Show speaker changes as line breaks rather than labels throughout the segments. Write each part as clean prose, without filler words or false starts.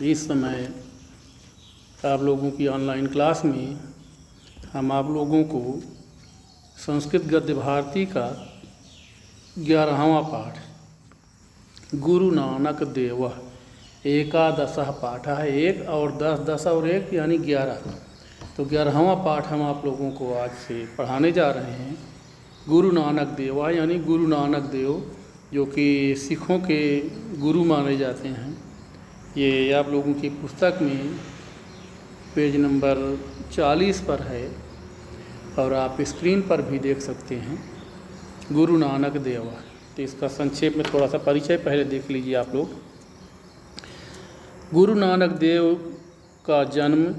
इस समय आप लोगों की ऑनलाइन क्लास में हम आप लोगों को संस्कृत गद्य भारती का 11वां पाठ गुरु नानक देव एकादशः पाठ है। 1 और 10, 10 और 1 यानी 11। तो 11वां पाठ हम आप लोगों को आज से पढ़ाने जा रहे हैं। गुरु नानक देवा यानी गुरु नानक देव जो कि सिखों के गुरु माने जाते हैं। ये आप लोगों की पुस्तक में पेज नंबर 40 पर है और आप स्क्रीन पर भी देख सकते हैं। गुरु नानक देवा, तो इसका संक्षेप में थोड़ा सा परिचय पहले देख लीजिए आप लोग। गुरु नानक देव का जन्म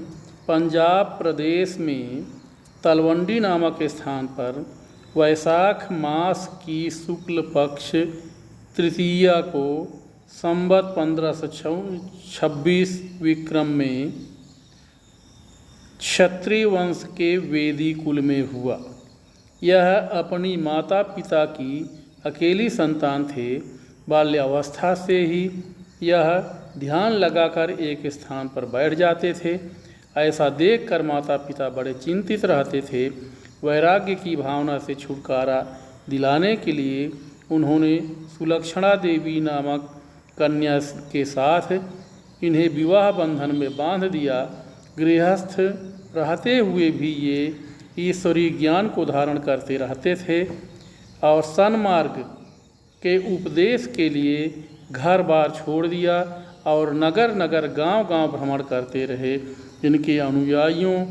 पंजाब प्रदेश में तलवंडी नामक स्थान पर वैशाख मास की शुक्ल पक्ष तृतीया को संवत 1526 विक्रम में क्षत्रिय वंश के वेदी कुल में हुआ। यह अपनी माता पिता की अकेली संतान थे। बाल्यावस्था से ही यह ध्यान लगाकर एक स्थान पर बैठ जाते थे। ऐसा देखकर माता पिता बड़े चिंतित रहते थे। वैराग्य की भावना से छुटकारा दिलाने के लिए उन्होंने सुलक्षणा देवी नामक कन्या के साथ इन्हें विवाह बंधन में बांध दिया। गृहस्थ रहते हुए भी ये ईश्वरीय ज्ञान को धारण करते रहते थे और सन्मार्ग के उपदेश के लिए घर बार छोड़ दिया और नगर नगर गांव गांव भ्रमण करते रहे। इनके अनुयायियों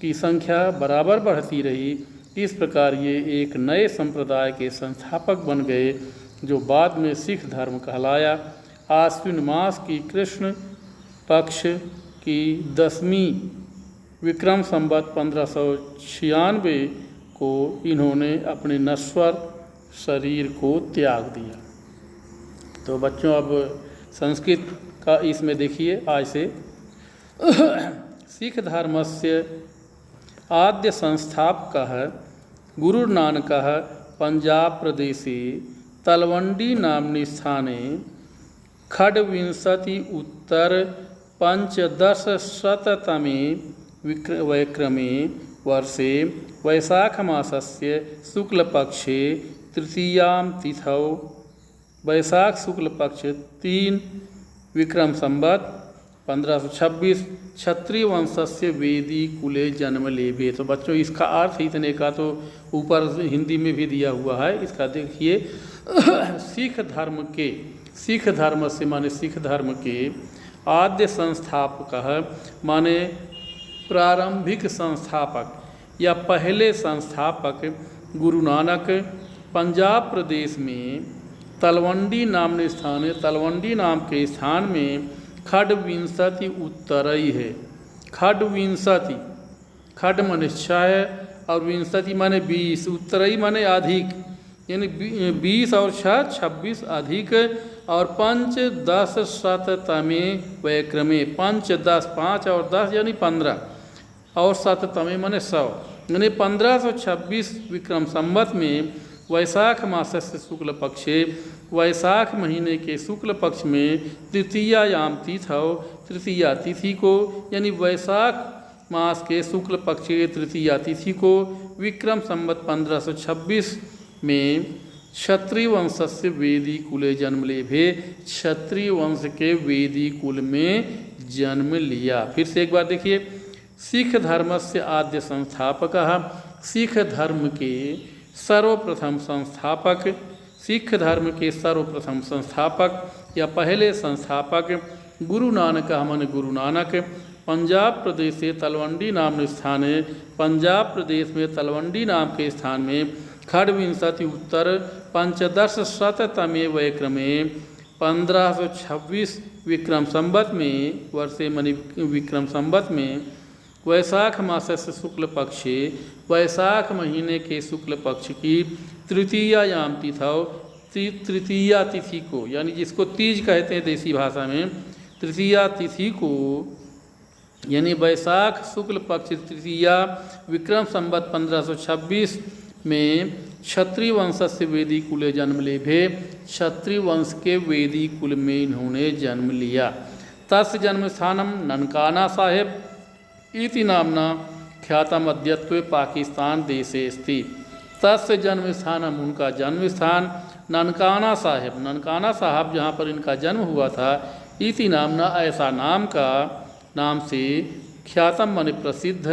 की संख्या बराबर बढ़ती रही। इस प्रकार ये एक नए संप्रदाय के संस्थापक बन गए जो बाद में सिख धर्म कहलाया। आश्विन मास की कृष्ण पक्ष की 10वीं विक्रम संवत 1596 को इन्होंने अपने नश्वर शरीर को त्याग दिया। तो बच्चों अब संस्कृत का इसमें देखिए आज से। सिख धर्मस्य आद्य संस्थापकः गुरुर्नानकः पंजाब प्रदेशे तलवंडी नाम्नि स्थाने खड्विंशति उत्तर पंचदशशततमे विक्रमे वर्षे वैशाख मासस्य शुक्लपक्षे तृतीयां तिथौ वैशाख शुक्ल पक्ष 3 विक्रम संवत 1526 क्षत्रिय वंशस्य वेदी कुले जन्म लेभे। तो बच्चों इसका अर्थ इतने का तो ऊपर हिंदी में भी दिया हुआ है। इसका देखिए सिख धर्म से माने सिख धर्म के आद्य संस्थापक माने प्रारंभिक संस्थापक या पहले संस्थापक गुरु नानक पंजाब प्रदेश में तलवंडी नाम स्थान तलवंडी नाम के स्थान में खड्विंशति उत्तरई है। खड्विंशति, खड माने 6 और विंशति माने 20, उत्तरई माने अधिक, यानी 20 और 6 26 अधिक और 15/10 वैक्रमे 5 और 10 यानी 15 और 7 माने 100 यानी 1526 विक्रम संवत में वैशाख मासस्य शुक्ल पक्षे वैशाख महीने के शुक्ल पक्ष में तृतीयायाम तिथौ तृतीया तिथि को यानी वैशाख मास के शुक्ल पक्ष के तृतीया तिथि को विक्रम संवत 1526 में क्षत्रिय वंशस्य वेदी कुले जन्म लेभे। क्षत्रिय वंश के वेदी कुल में जन्म लिया। फिर से एक बार देखिए। सिख धर्मस्य आद्य संस्थापकः, सिख धर्म के सर्वप्रथम संस्थापक, सिख धर्म के सर्वप्रथम संस्थापक या पहले संस्थापक गुरु नानक मन गुरु नानक पंजाब प्रदेश से तलवंडी नाम स्थाने पंजाब प्रदेश में तलवंडी नाम के स्थान में खड्विंशति उत्तर पंचदशशततमे वैक्रमे 1526 विक्रम संवत में वर्षे मनि विक्रम संवत में वैशाख मासस्य शुक्ल पक्षे वैशाख महीने के शुक्ल पक्ष की तृतीयायाम तिथौ तृतीया तिथि को यानी जिसको तीज कहते हैं देसी भाषा में, तृतीया तिथि को यानी वैशाख शुक्ल पक्ष तृतीया विक्रम संवत 1526 में क्षत्रिय वंश से वेदी कुले जन्म लेभे। क्षत्रिय वंश के वेदी कुल में इन्होंने जन्म लिया। तस्य जन्मस्थानं ननकाना साहेब इति नाम्ना ख्यातम अद्यत्वे पाकिस्तान देशे अस्ति। तस्य जन्मस्थानम, उनका जन्म स्थान ननकाना साहब जहाँ पर इनका जन्म हुआ था, इति नामना ऐसा नाम से ख्यातम माने प्रसिद्ध,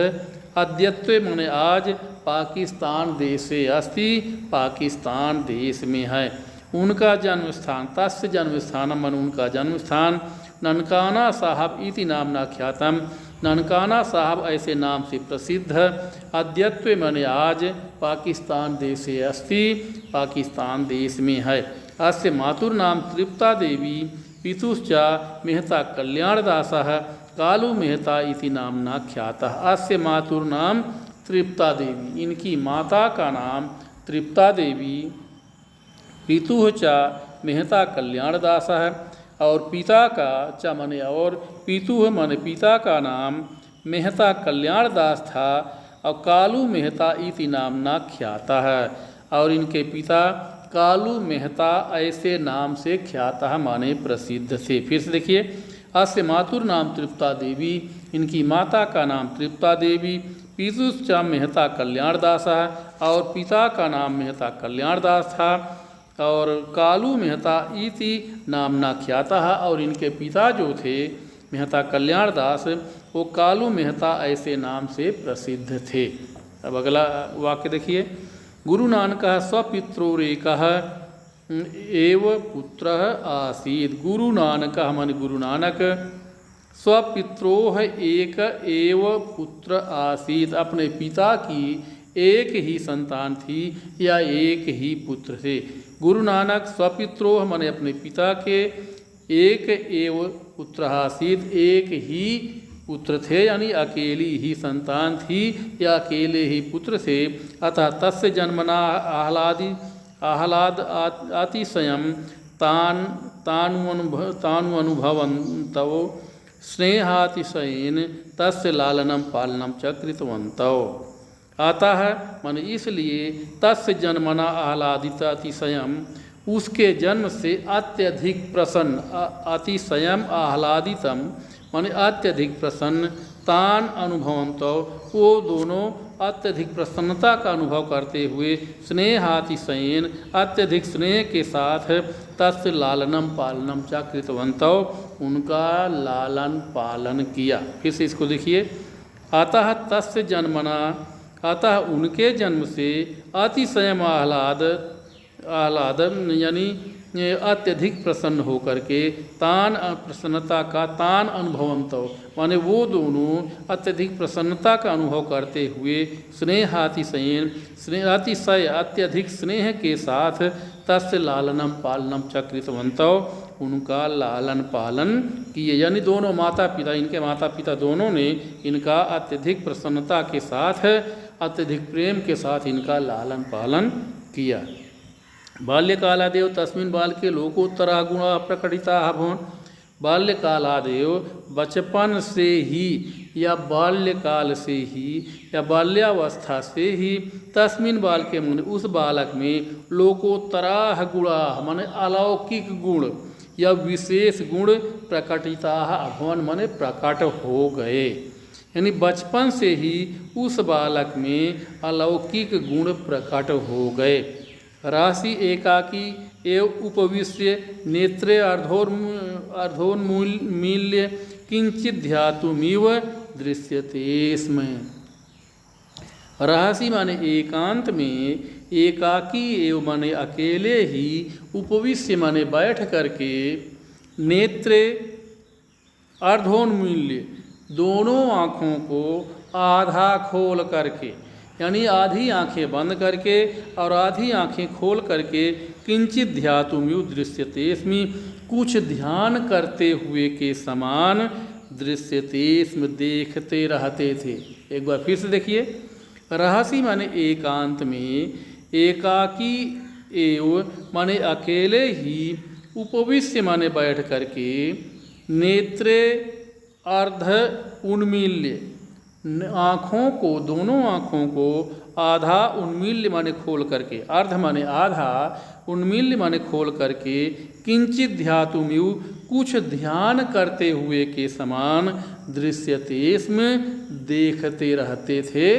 अद्यत्वे माने आज, पाकिस्तान देशे अस्ति पाकिस्तान देश में है उनका जन्म स्थान। तस्य जन्म स्थानम माने उनका जन्म स्थान, ननकाना साहब इति नामना ख्यातम, ननकाना साहब ऐसे नाम से प्रसिद्ध, अद्यत्वे माने आज, पाकिस्तान देशे अस्ति पाकिस्तान देश में है। अस्य मातुर नाम तृप्ता देवी, पितुश्च मेहता कल्याणदासः कालू मेहता इति नामना ख्यातः। अस्य मातुर नाम तृप्ता देवी, इनकी माता का नाम तृप्ता देवी, पितुः च मेहता कल्याणदासः और पिता का च माने और, पितुः माने पिता का नाम मेहता कल्याणदास था और कालू मेहता इति नामना ख्याता है, और इनके पिता कालू मेहता ऐसे नाम से ख्याता माने प्रसिद्ध थे। फिर से देखिए, अस्य मातुर नाम तृप्ता देवी, इनकी माता का नाम तृप्ता देवी, पितुश्च मेहता कल्याणदास और पिता का नाम मेहता कल्याणदास था, और कालू मेहता इति नामना ख्याता है, और इनके पिता जो थे मेहता कल्याणदास, वो कालू मेहता ऐसे नाम से प्रसिद्ध थे। अब अगला वाक्य देखिए, गुरु नानक स्वपित्रोरेकः एव पुत्र आसीत्। गुरु नानक माने गुरु नानक, स्वपित्रोह एक एव पुत्र आसीत्, अपने पिता की एक ही संतान थी या एक ही पुत्र थे। गुरु नानक स्वपित्रोह माने अपने पिता के, एक एव पुत्र आसीत् एक ही पुत्र थे, यानी अकेली ही संतान थी या अकेले ही पुत्र थे। अतः तस्य जन्मना आह्लाद अतिशयं तानु अनुभवन्तौ स्नेहातिशयेन तस्य लालनं पालनं च कृतवन्तौ। अतः मन इसलिए तस्य जन्मना आह्लादित अतिशयम, उसके जन्म से अत्यधिक प्रसन्न, अतिशयम आह्लादितम माने अत्यधिक प्रसन्न, तान अनुभवंतो वो दोनों अत्यधिक प्रसन्नता का अनुभव करते हुए, स्नेहातिशयेन अत्यधिक स्नेह के साथ, तस्य लालनम पालनम च कृतवंतो उनका लालन पालन किया। फिर से इसको देखिए, अतः तस्य जन्मना, अतः उनके जन्म से, अतिशयम आह्लाद यानी अत्यधिक प्रसन्न होकर के, तान प्रसन्नता का, तान अनुभवंतो माने वो दोनों अत्यधिक प्रसन्नता का अनुभव करते हुए, स्नेहातिशयेन अतिशय अत्यधिक स्नेह के साथ, तस्य लालनम पालनम च कृतवन्तौ उनका लालन पालन किए। यानी दोनों माता पिता, इनके माता पिता दोनों ने इनका अत्यधिक प्रसन्नता के साथ, अत्यधिक प्रेम के साथ इनका लालन पालन किया। बाल्यकालादेव तस्मिन् बालके लोकोत्तरा गुणा प्रकटिता भवन। बाल्यकालादेव बचपन से ही या बाल्यकाल से ही या बाल्यावस्था से ही, तस्मिन् बालके माने उस बालक में, लोकोत्तरा गुणा माने अलौकिक गुण या विशेष गुण, प्रकटिता भवन माने प्रकट हो गए। यानी बचपन से ही उस बालक में अलौकिक गुण प्रकट हो गए। राशि एकाकी एव उपविश्य नेत्रे अर्धोन्मील्य किंचित ध्यातुमिव दृश्यते स्म। रहसी माने एकांत में, एकाकी एव माने अकेले ही, उपविश्य माने बैठ करके, नेत्रे अर्धोन्मील्य दोनों आँखों को आधा खोल करके, यानी आधी आंखें बंद करके और आधी आंखें खोल करके, किंचित ध्यातुमिव दृश्यते स्म कुछ ध्यान करते हुए के समान, दृश्यते स्म देखते रहते थे। एक बार फिर से देखिए, रहसी माने एकांत में, एकाकी एव माने अकेले ही, उपविश्य माने बैठ करके, नेत्रे अर्ध उन्मील्य आँखों को, दोनों आँखों को आधा उन्मील्य माने खोल करके, अर्ध माने आधा, उन्मील्य माने खोल करके, किंचित ध्यातुमिव कुछ ध्यान करते हुए के समान दृश्यते स्म देखते रहते थे।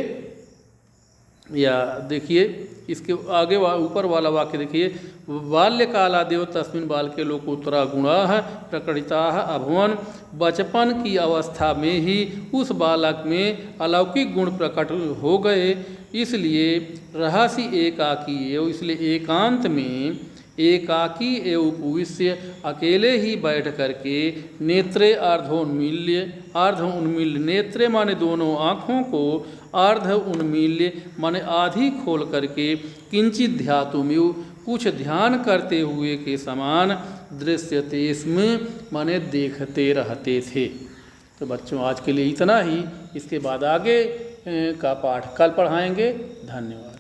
या देखिए इसके आगे ऊपर वाला वाक्य देखिए, बाल्यकालादेव तस्मिन् बालके लोकोत्तरा गुणाः प्रकटिताः अभवन्। बचपन की अवस्था में ही उस बालक में अलौकिक गुण प्रकट हो गए, इसलिए रहसि एकाकी एवं, इसलिए एकांत में एकाकी एवं उपविश्य अकेले ही बैठ करके नेत्रे अर्ध उन्मील्य नेत्रे माने दोनों आँखों को, अर्ध उन्मील्य माने आधी खोल करके, किंचित ध्यातुमिव कुछ ध्यान करते हुए के समान, दृश्यते स्म माने देखते रहते थे। तो बच्चों आज के लिए इतना ही, इसके बाद आगे का पाठ कल पढ़ाएंगे। धन्यवाद।